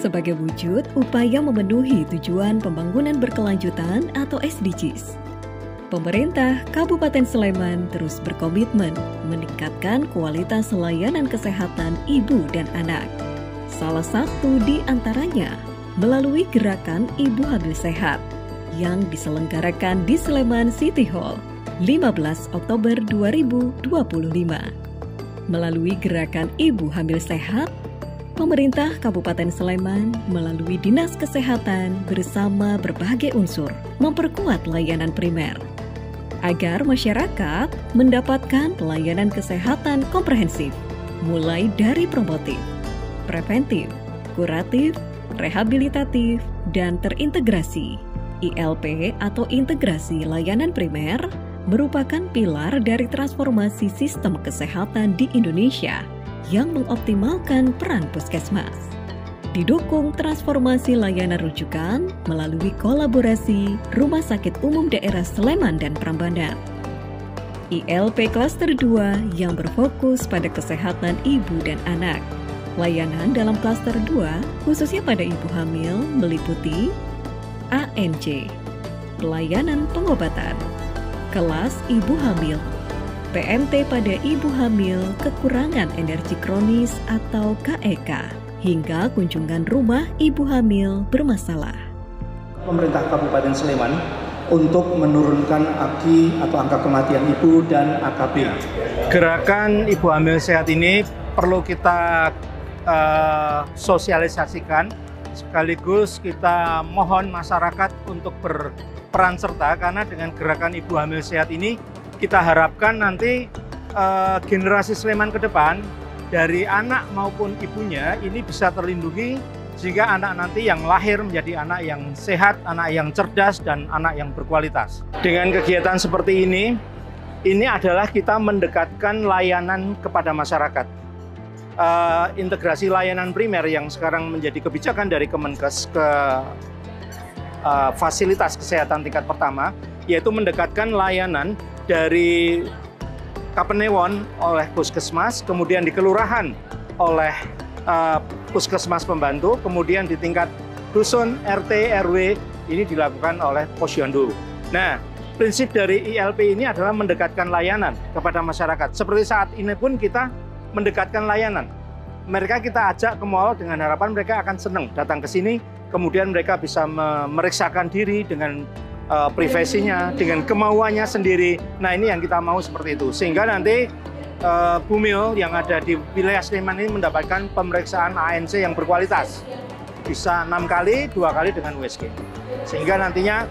sebagai wujud upaya memenuhi tujuan pembangunan berkelanjutan atau SDGs. Pemerintah Kabupaten Sleman terus berkomitmen meningkatkan kualitas layanan kesehatan ibu dan anak. Salah satu di antaranya melalui gerakan Ibu Hamil Sehat yang diselenggarakan di Sleman City Hall 15 Oktober 2025. Melalui gerakan Ibu Hamil Sehat, pemerintah Kabupaten Sleman melalui Dinas Kesehatan bersama berbagai unsur memperkuat layanan primer agar masyarakat mendapatkan pelayanan kesehatan komprehensif mulai dari promotif, preventif, kuratif, rehabilitatif, dan terintegrasi. ILP atau integrasi layanan primer merupakan pilar dari transformasi sistem kesehatan di Indonesia yang mengoptimalkan peran puskesmas. Didukung transformasi layanan rujukan melalui kolaborasi Rumah Sakit Umum Daerah Sleman dan Prambanan. ILP Klaster 2 yang berfokus pada kesehatan ibu dan anak. Layanan dalam Klaster 2 khususnya pada ibu hamil meliputi ANC, pelayanan pengobatan, kelas ibu hamil, PMT pada ibu hamil kekurangan energi kronis atau KEK, hingga kunjungan rumah ibu hamil bermasalah. Pemerintah Kabupaten Sleman untuk menurunkan angka kematian ibu dan AKP. Gerakan Ibu Hamil Sehat ini perlu kita sosialisasikan, sekaligus kita mohon masyarakat untuk berperan serta, karena dengan gerakan Ibu Hamil Sehat ini kita harapkan nanti generasi Sleman ke depan dari anak maupun ibunya ini bisa terlindungi, sehingga anak nanti yang lahir menjadi anak yang sehat, anak yang cerdas, dan anak yang berkualitas. Dengan kegiatan seperti ini adalah kita mendekatkan layanan kepada masyarakat. Integrasi layanan primer yang sekarang menjadi kebijakan dari Kemenkes ke fasilitas kesehatan tingkat pertama, yaitu mendekatkan layanan dari Kapanewon oleh puskesmas, kemudian di kelurahan oleh puskesmas pembantu, kemudian di tingkat dusun, RT, RW ini dilakukan oleh posyandu. Nah, prinsip dari ILP ini adalah mendekatkan layanan kepada masyarakat. Seperti saat ini pun kita mendekatkan layanan. Mereka kita ajak ke mall dengan harapan mereka akan senang datang ke sini, kemudian mereka bisa memeriksakan diri dengan privasinya, dengan kemauannya sendiri. Nah, ini yang kita mau seperti itu. Sehingga nanti Bumil yang ada di wilayah Sleman ini mendapatkan pemeriksaan ANC yang berkualitas. Bisa 6 kali, 2 kali dengan USG. Sehingga nantinya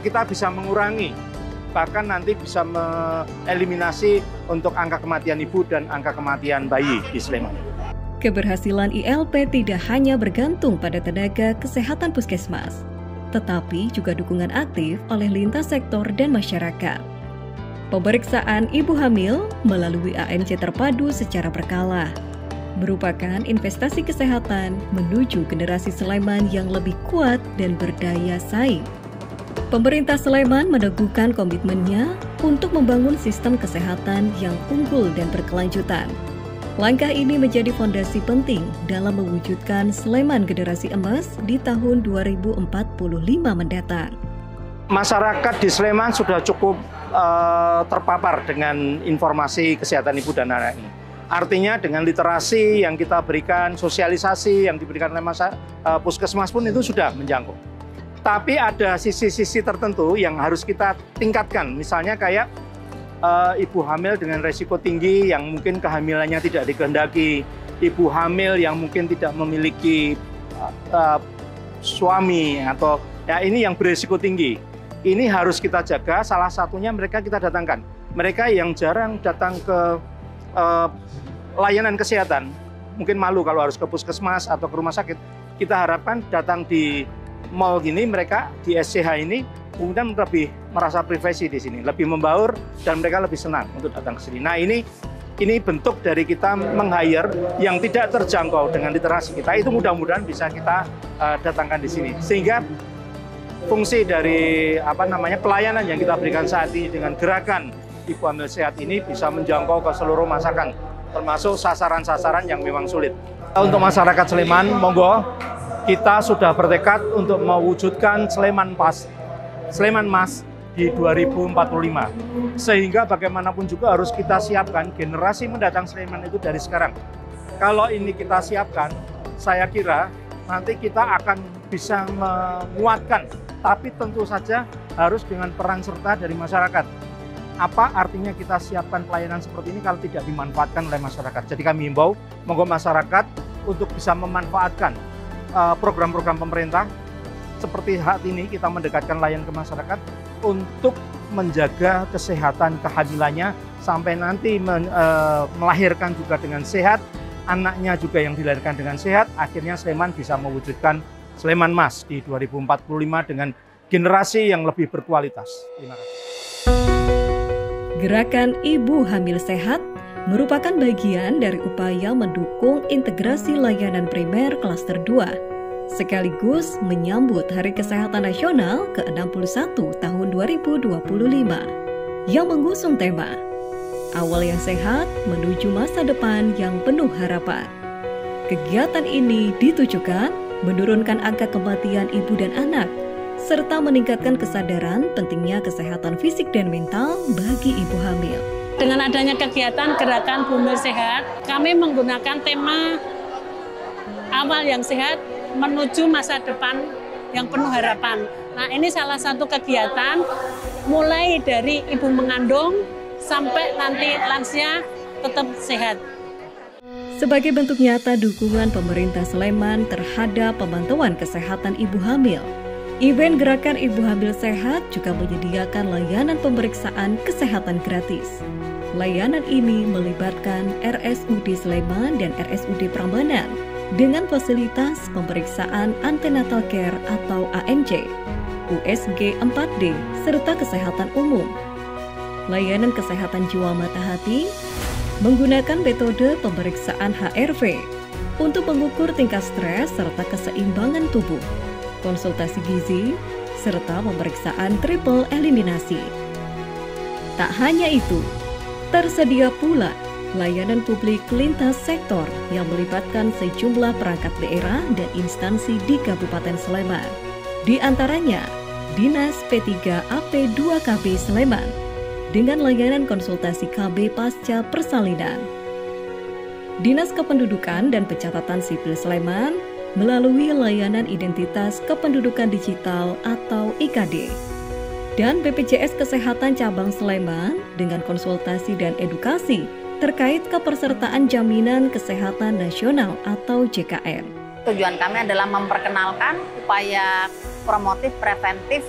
kita bisa mengurangi, bahkan nanti bisa mengeliminasi untuk angka kematian ibu dan angka kematian bayi di Sleman. Keberhasilan ILP tidak hanya bergantung pada tenaga kesehatan puskesmas, tetapi juga dukungan aktif oleh lintas sektor dan masyarakat. Pemeriksaan ibu hamil melalui ANC terpadu secara berkala merupakan investasi kesehatan menuju generasi Sleman yang lebih kuat dan berdaya saing. Pemerintah Sleman meneguhkan komitmennya untuk membangun sistem kesehatan yang unggul dan berkelanjutan. Langkah ini menjadi fondasi penting dalam mewujudkan Sleman generasi emas di tahun 2045 mendatang. Masyarakat di Sleman sudah cukup terpapar dengan informasi kesehatan ibu dan anak ini. Artinya dengan literasi yang kita berikan, sosialisasi yang diberikan oleh puskesmas pun itu sudah menjangkau. Tapi ada sisi-sisi tertentu yang harus kita tingkatkan, misalnya kayak ibu hamil dengan resiko tinggi yang mungkin kehamilannya tidak dikehendaki, ibu hamil yang mungkin tidak memiliki suami, atau ya ini yang beresiko tinggi. Ini harus kita jaga, salah satunya mereka kita datangkan. Mereka yang jarang datang ke layanan kesehatan, mungkin malu kalau harus ke puskesmas atau ke rumah sakit, kita harapkan datang di mall gini, mereka di SCH ini kemudian lebih merasa privasi di sini, lebih membaur, dan mereka lebih senang untuk datang ke sini. Nah, ini bentuk dari kita meng-hire yang tidak terjangkau dengan literasi kita, itu mudah-mudahan bisa kita datangkan di sini. Sehingga fungsi dari pelayanan yang kita berikan saat ini dengan gerakan Ibu Hamil Sehat ini bisa menjangkau ke seluruh masyarakat, termasuk sasaran-sasaran yang memang sulit. Untuk masyarakat Sleman, monggo kita sudah bertekad untuk mewujudkan Sleman Mas di 2045. Sehingga bagaimanapun juga harus kita siapkan generasi mendatang Sleman itu dari sekarang. Kalau ini kita siapkan, saya kira nanti kita akan bisa menguatkan, tapi tentu saja harus dengan peran serta dari masyarakat. Apa artinya kita siapkan pelayanan seperti ini kalau tidak dimanfaatkan oleh masyarakat? Jadi kami himbau, monggo masyarakat untuk bisa memanfaatkan program-program pemerintah seperti saat ini kita mendekatkan layanan ke masyarakat untuk menjaga kesehatan kehamilannya sampai nanti melahirkan juga dengan sehat, anaknya juga yang dilahirkan dengan sehat, akhirnya Sleman bisa mewujudkan Sleman Mas di 2045 dengan generasi yang lebih berkualitas. Terima kasih. Gerakan Ibu Hamil Sehat merupakan bagian dari upaya mendukung integrasi layanan primer klaster 2, sekaligus menyambut Hari Kesehatan Nasional ke-61 tahun 2025 yang mengusung tema Awal yang Sehat Menuju Masa Depan yang Penuh Harapan. Kegiatan ini ditujukan menurunkan angka kematian ibu dan anak, serta meningkatkan kesadaran pentingnya kesehatan fisik dan mental bagi ibu hamil. Dengan adanya kegiatan Gerakan Bumil Sehat, kami menggunakan tema Awal yang Sehat Menuju Masa Depan yang Penuh Harapan. Nah, ini salah satu kegiatan mulai dari ibu mengandung sampai nanti lansia tetap sehat. Sebagai bentuk nyata dukungan pemerintah Sleman terhadap pemantauan kesehatan ibu hamil, event Gerakan Ibu Hamil Sehat juga menyediakan layanan pemeriksaan kesehatan gratis. Layanan ini melibatkan RSUD Sleman dan RSUD Prambanan dengan fasilitas pemeriksaan antenatal care atau ANC, USG 4D, serta kesehatan umum. Layanan kesehatan jiwa mata hati menggunakan metode pemeriksaan HRV untuk mengukur tingkat stres serta keseimbangan tubuh, konsultasi gizi, serta pemeriksaan triple eliminasi. Tak hanya itu, tersedia pula layanan publik lintas sektor yang melibatkan sejumlah perangkat daerah dan instansi di Kabupaten Sleman. Di antaranya, Dinas P3 AP2KB Sleman dengan layanan konsultasi KB pasca persalinan. Dinas Kependudukan dan Pencatatan Sipil Sleman melalui layanan Identitas Kependudukan Digital atau IKD. Dan BPJS Kesehatan Cabang Sleman dengan konsultasi dan edukasi terkait kepesertaan Jaminan Kesehatan Nasional atau JKN. Tujuan kami adalah memperkenalkan upaya promotif preventif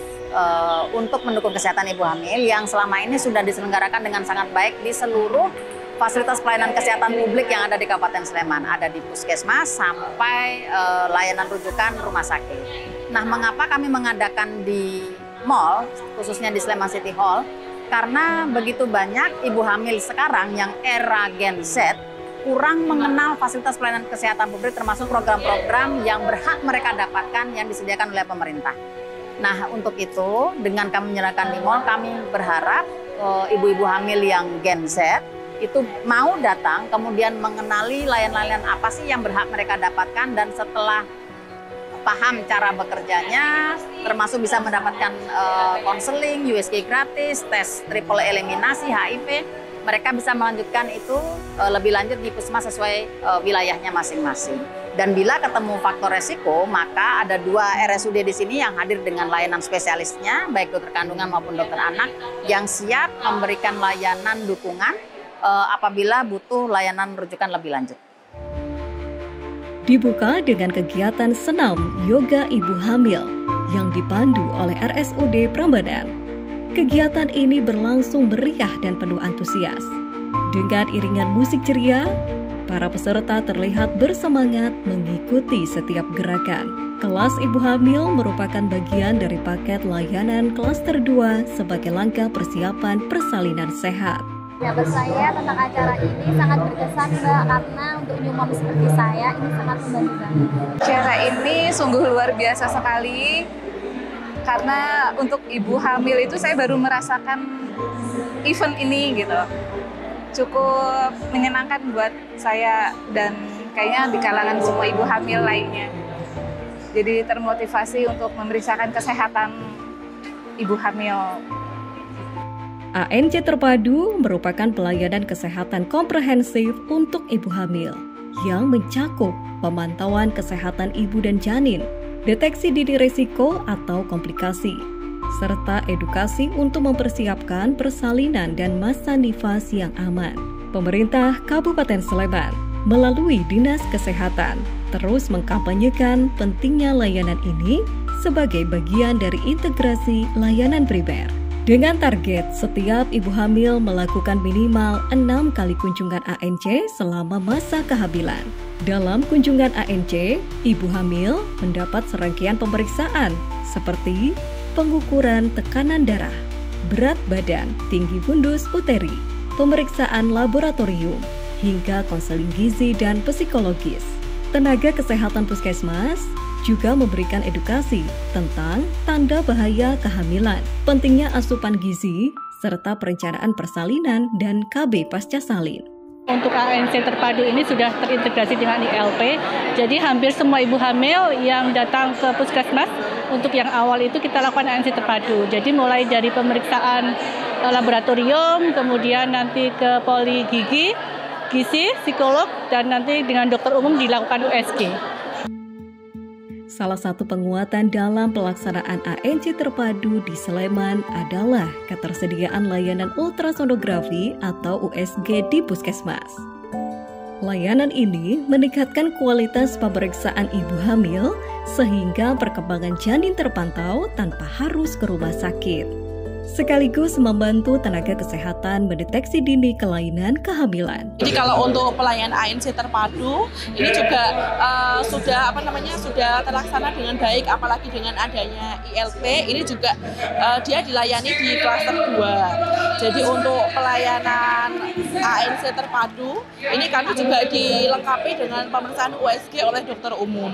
untuk mendukung kesehatan ibu hamil yang selama ini sudah diselenggarakan dengan sangat baik di seluruh fasilitas pelayanan kesehatan publik yang ada di Kabupaten Sleman, ada di puskesmas sampai layanan rujukan rumah sakit. Nah, mengapa kami mengadakan di mall, khususnya di Sleman City Hall? Karena begitu banyak ibu hamil sekarang yang era Gen Z kurang mengenal fasilitas pelayanan kesehatan publik termasuk program-program yang berhak mereka dapatkan yang disediakan oleh pemerintah. Nah, untuk itu dengan kami menyerahkan di mall, kami berharap ibu-ibu hamil yang Gen Z itu mau datang kemudian mengenali layanan-layanan apa sih yang berhak mereka dapatkan, dan setelah paham cara bekerjanya, termasuk bisa mendapatkan konseling, USG gratis, tes triple eliminasi HIV, mereka bisa melanjutkan itu lebih lanjut di puskesmas sesuai wilayahnya masing-masing. Dan bila ketemu faktor resiko, maka ada 2 RSUD di sini yang hadir dengan layanan spesialisnya, baik dokter kandungan maupun dokter anak, yang siap memberikan layanan dukungan apabila butuh layanan rujukan lebih lanjut. Dibuka dengan kegiatan senam yoga ibu hamil yang dipandu oleh RSUD Prambanan. Kegiatan ini berlangsung meriah dan penuh antusias. Dengan iringan musik ceria, para peserta terlihat bersemangat mengikuti setiap gerakan. Kelas ibu hamil merupakan bagian dari paket layanan klaster 2 sebagai langkah persiapan persalinan sehat. Menurut saya tentang acara ini sangat berkesan, Mbak, karena untuk new mom seperti saya ini sangat membantu banget. Acara ini sungguh luar biasa sekali, karena untuk ibu hamil itu saya baru merasakan event ini gitu. Cukup menyenangkan buat saya dan kayaknya di kalangan semua ibu hamil lainnya. Jadi termotivasi untuk memeriksakan kesehatan ibu hamil. ANC Terpadu merupakan pelayanan kesehatan komprehensif untuk ibu hamil yang mencakup pemantauan kesehatan ibu dan janin, deteksi dini risiko atau komplikasi, serta edukasi untuk mempersiapkan persalinan dan masa nifas yang aman. Pemerintah Kabupaten Sleman melalui Dinas Kesehatan terus mengkampanyekan pentingnya layanan ini sebagai bagian dari integrasi layanan primer. Dengan target setiap ibu hamil melakukan minimal 6 kali kunjungan ANC selama masa kehamilan. Dalam kunjungan ANC, ibu hamil mendapat serangkaian pemeriksaan seperti pengukuran tekanan darah, berat badan, tinggi fundus uteri, pemeriksaan laboratorium, hingga konseling gizi dan psikologis. Tenaga kesehatan puskesmas juga memberikan edukasi tentang tanda bahaya kehamilan, pentingnya asupan gizi, serta perencanaan persalinan dan KB pasca salin. Untuk ANC Terpadu ini sudah terintegrasi dengan ILP, jadi hampir semua ibu hamil yang datang ke puskesmas untuk yang awal itu kita lakukan ANC Terpadu. Jadi mulai dari pemeriksaan laboratorium, kemudian nanti ke poli gizi, psikolog, dan nanti dengan dokter umum dilakukan USG. Salah satu penguatan dalam pelaksanaan ANC Terpadu di Sleman adalah ketersediaan layanan ultrasonografi atau USG di puskesmas. Layanan ini meningkatkan kualitas pemeriksaan ibu hamil sehingga perkembangan janin terpantau tanpa harus ke rumah sakit. Sekaligus membantu tenaga kesehatan mendeteksi dini kelainan kehamilan. Jadi kalau untuk pelayanan ANC Terpadu ini juga sudah terlaksana dengan baik, apalagi dengan adanya ILP ini juga dia dilayani di klaster 2. Jadi untuk pelayanan ANC Terpadu ini kami juga dilengkapi dengan pemeriksaan USG oleh dokter umum.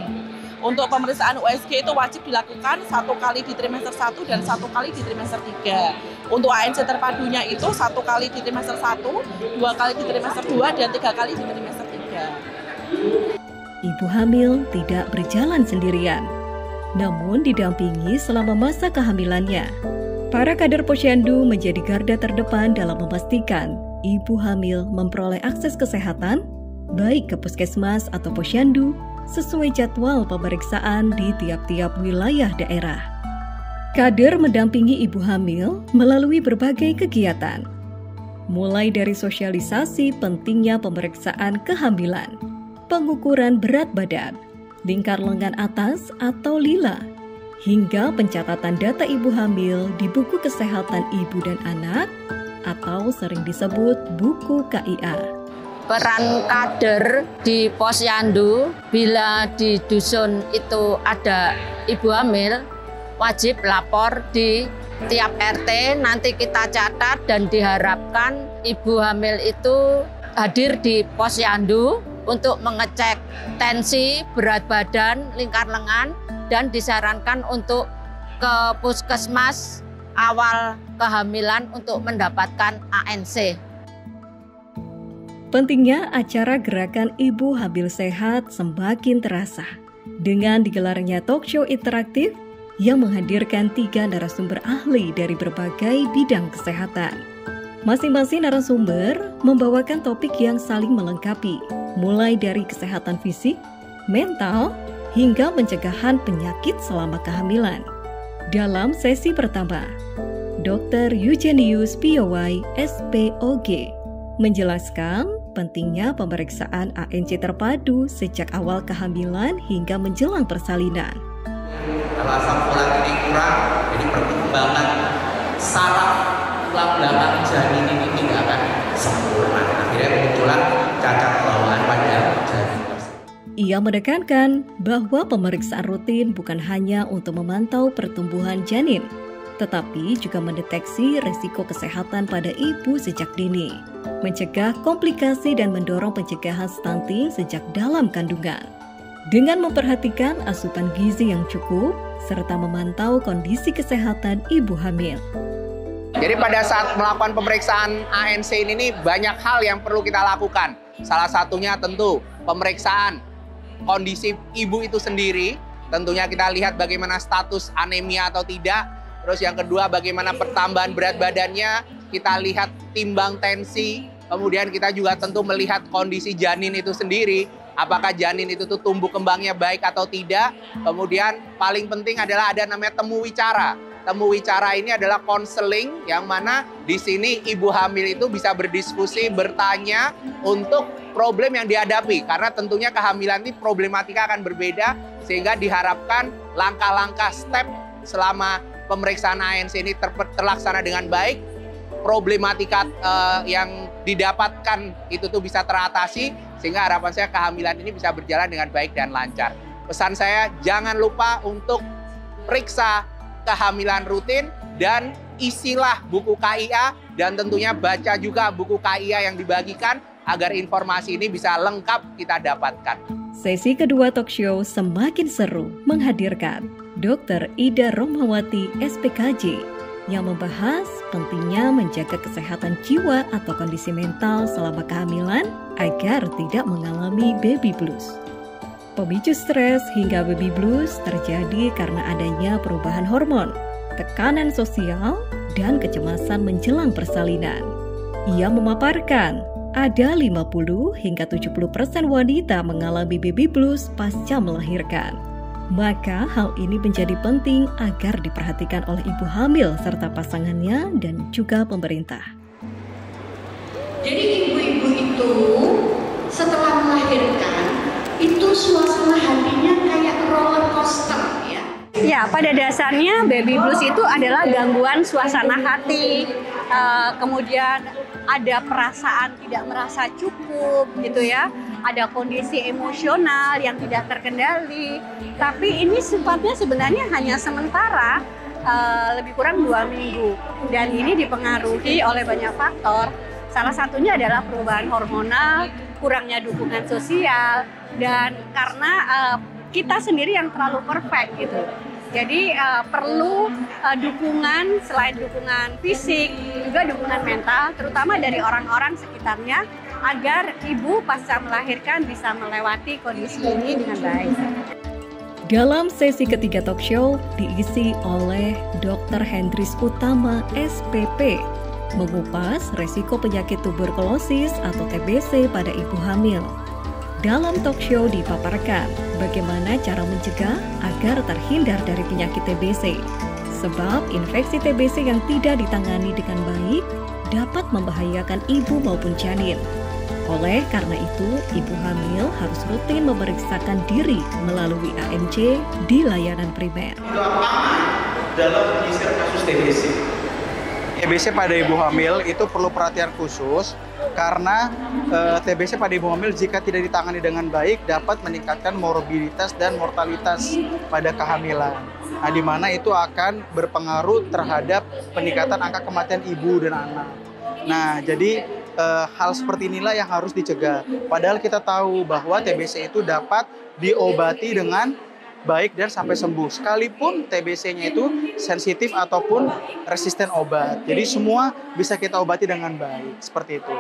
Untuk pemeriksaan USG itu wajib dilakukan 1 kali di trimester 1 dan 1 kali di trimester 3. Untuk ANC Terpadunya itu 1 kali di trimester 1, 2 kali di trimester 2, dan 3 kali di trimester 3. Ibu hamil tidak berjalan sendirian, namun didampingi selama masa kehamilannya. Para kader posyandu menjadi garda terdepan dalam memastikan ibu hamil memperoleh akses kesehatan, baik ke puskesmas atau posyandu, sesuai jadwal pemeriksaan di tiap-tiap wilayah daerah. Kader mendampingi ibu hamil melalui berbagai kegiatan, mulai dari sosialisasi pentingnya pemeriksaan kehamilan, pengukuran berat badan, lingkar lengan atas atau lila, hingga pencatatan data ibu hamil di buku kesehatan ibu dan anak atau sering disebut buku KIA. Peran kader di posyandu, bila di dusun itu ada ibu hamil, wajib lapor di tiap RT, nanti kita catat dan diharapkan ibu hamil itu hadir di posyandu untuk mengecek tensi, berat badan, lingkar lengan, dan disarankan untuk ke puskesmas awal kehamilan untuk mendapatkan ANC. Pentingnya acara Gerakan Ibu Hamil Sehat semakin terasa dengan digelarnya talk show interaktif yang menghadirkan 3 narasumber ahli dari berbagai bidang kesehatan. Masing-masing narasumber membawakan topik yang saling melengkapi, mulai dari kesehatan fisik, mental, hingga pencegahan penyakit selama kehamilan. Dalam sesi pertama, Dr. Eugenius POY, SPOG, menjelaskan pentingnya pemeriksaan ANC Terpadu sejak awal kehamilan hingga menjelang persalinan. Kalau asam folat ini kurang, jadi perkembangan saraf tulang belakang janin ini tidak akan sempurna. Akhirnya kemunculan cacat bawaan pada janin. Ia menekankan bahwa pemeriksaan rutin bukan hanya untuk memantau pertumbuhan janin, tetapi juga mendeteksi risiko kesehatan pada ibu sejak dini, mencegah komplikasi dan mendorong pencegahan stunting sejak dalam kandungan. Dengan memperhatikan asupan gizi yang cukup, serta memantau kondisi kesehatan ibu hamil. Jadi pada saat melakukan pemeriksaan ANC ini banyak hal yang perlu kita lakukan. Salah satunya tentu pemeriksaan kondisi ibu itu sendiri, tentunya kita lihat bagaimana status anemia atau tidak. Terus yang kedua, bagaimana pertambahan berat badannya, kita lihat timbang tensi. Kemudian kita juga tentu melihat kondisi janin itu sendiri, apakah janin itu tuh tumbuh kembangnya baik atau tidak. Kemudian paling penting adalah ada namanya temu wicara. Temu wicara ini adalah konseling yang mana di sini ibu hamil itu bisa berdiskusi, bertanya untuk problem yang dihadapi. Karena tentunya kehamilan ini problematika akan berbeda, sehingga diharapkan langkah-langkah step selama pemeriksaan ANC ini terlaksana dengan baik, problematika yang didapatkan itu tuh bisa teratasi, sehingga harapan saya kehamilan ini bisa berjalan dengan baik dan lancar. Pesan saya, jangan lupa untuk periksa kehamilan rutin dan isilah buku KIA, dan tentunya baca juga buku KIA yang dibagikan agar informasi ini bisa lengkap kita dapatkan. Sesi kedua talk show semakin seru menghadirkan Dr. Ida Romawati SPKJ yang membahas pentingnya menjaga kesehatan jiwa atau kondisi mental selama kehamilan agar tidak mengalami baby blues. Pemicu stres hingga baby blues terjadi karena adanya perubahan hormon, tekanan sosial, dan kecemasan menjelang persalinan. Ia memaparkan ada 50 hingga 70% wanita mengalami baby blues pasca melahirkan. Maka hal ini menjadi penting agar diperhatikan oleh ibu hamil serta pasangannya dan juga pemerintah. Jadi ibu-ibu itu setelah melahirkan itu suasana hatinya kayak roller coaster ya. Ya, pada dasarnya baby blues itu adalah gangguan suasana hati. Kemudian ada perasaan tidak merasa cukup gitu ya. Ada kondisi emosional yang tidak terkendali. Tapi ini sifatnya sebenarnya hanya sementara, lebih kurang 2 minggu. Dan ini dipengaruhi oleh banyak faktor. Salah satunya adalah perubahan hormonal, kurangnya dukungan sosial, dan karena kita sendiri yang terlalu perfect gitu. Jadi perlu dukungan, selain dukungan fisik, juga dukungan mental, terutama dari orang-orang sekitarnya, agar ibu pasca melahirkan bisa melewati kondisi ini dengan baik. Dalam sesi ketiga talk show diisi oleh Dr. Hendris Utama SPP, mengupas resiko penyakit tuberkulosis atau TBC pada ibu hamil. Dalam talk show dipaparkan bagaimana cara mencegah agar terhindar dari penyakit TBC. Sebab infeksi TBC yang tidak ditangani dengan baik dapat membahayakan ibu maupun janin. Oleh karena itu, ibu hamil harus rutin memeriksakan diri melalui ANC di layanan primer. Dalam menyisir kasus TBC. TBC pada ibu hamil itu perlu perhatian khusus karena TBC pada ibu hamil jika tidak ditangani dengan baik dapat meningkatkan morbiditas dan mortalitas pada kehamilan. Nah, di mana itu akan berpengaruh terhadap peningkatan angka kematian ibu dan anak. Nah, jadi hal seperti inilah yang harus dicegah. Padahal kita tahu bahwa TBC itu dapat diobati dengan baik dan sampai sembuh. Sekalipun TBC-nya itu sensitif ataupun resisten obat. Jadi semua bisa kita obati dengan baik. Seperti itu.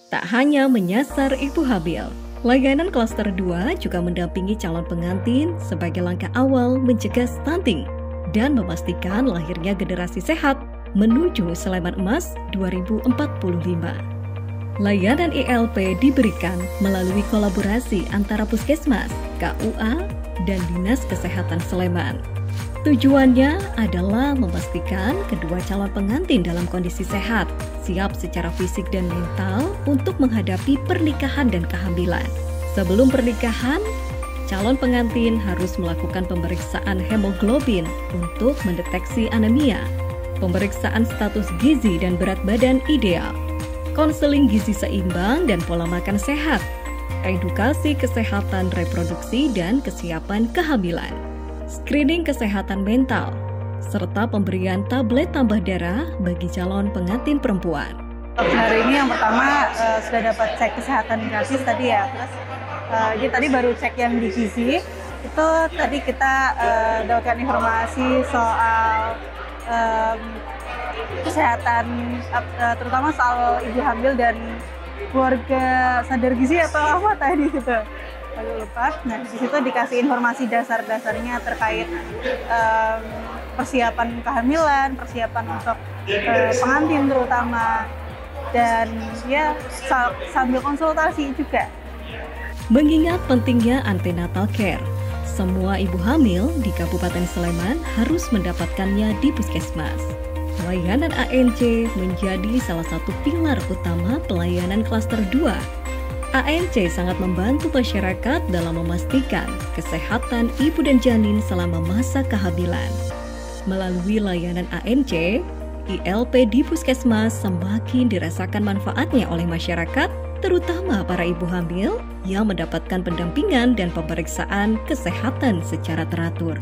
Tak hanya menyasar ibu hamil, layanan klaster 2 juga mendampingi calon pengantin sebagai langkah awal mencegah stunting dan memastikan lahirnya generasi sehat menuju Sleman Emas 2045. Layanan ILP diberikan melalui kolaborasi antara Puskesmas, KUA, dan Dinas Kesehatan Sleman. Tujuannya adalah memastikan kedua calon pengantin dalam kondisi sehat, siap secara fisik dan mental untuk menghadapi pernikahan dan kehamilan. Sebelum pernikahan, calon pengantin harus melakukan pemeriksaan hemoglobin untuk mendeteksi anemia, pemeriksaan status gizi dan berat badan ideal, konseling gizi seimbang dan pola makan sehat, edukasi kesehatan reproduksi dan kesiapan kehamilan, screening kesehatan mental, serta pemberian tablet tambah darah bagi calon pengantin perempuan. Hari ini yang pertama sudah dapat cek kesehatan gratis tadi ya, terus jadi tadi baru cek yang di gizi, itu tadi kita dapatkan informasi soal kesehatan, terutama soal ibu hamil dan keluarga sadar gizi atau apa tadi gitu. Nah, di situ dikasih informasi dasar-dasarnya terkait persiapan kehamilan, persiapan untuk pengantin terutama, dan ya sambil konsultasi juga. Mengingat pentingnya antenatal care, semua ibu hamil di Kabupaten Sleman harus mendapatkannya di puskesmas. Layanan ANC menjadi salah satu pilar utama pelayanan klaster 2. ANC sangat membantu masyarakat dalam memastikan kesehatan ibu dan janin selama masa kehamilan. Melalui layanan ANC, ILP di puskesmas semakin dirasakan manfaatnya oleh masyarakat, terutama para ibu hamil yang mendapatkan pendampingan dan pemeriksaan kesehatan secara teratur.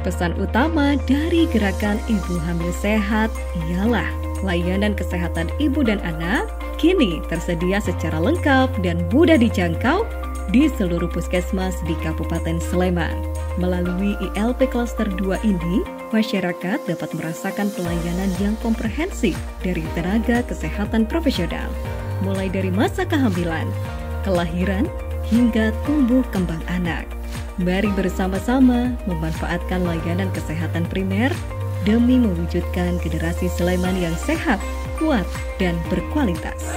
Pesan utama dari gerakan Ibu Hamil Sehat ialah layanan kesehatan ibu dan anak kini tersedia secara lengkap dan mudah dijangkau di seluruh puskesmas di Kabupaten Sleman. Melalui ILP Klaster 2 ini, masyarakat dapat merasakan pelayanan yang komprehensif dari tenaga kesehatan profesional, mulai dari masa kehamilan, kelahiran, hingga tumbuh kembang anak. Mari bersama-sama memanfaatkan layanan kesehatan primer demi mewujudkan generasi Sleman yang sehat, kuat, dan berkualitas.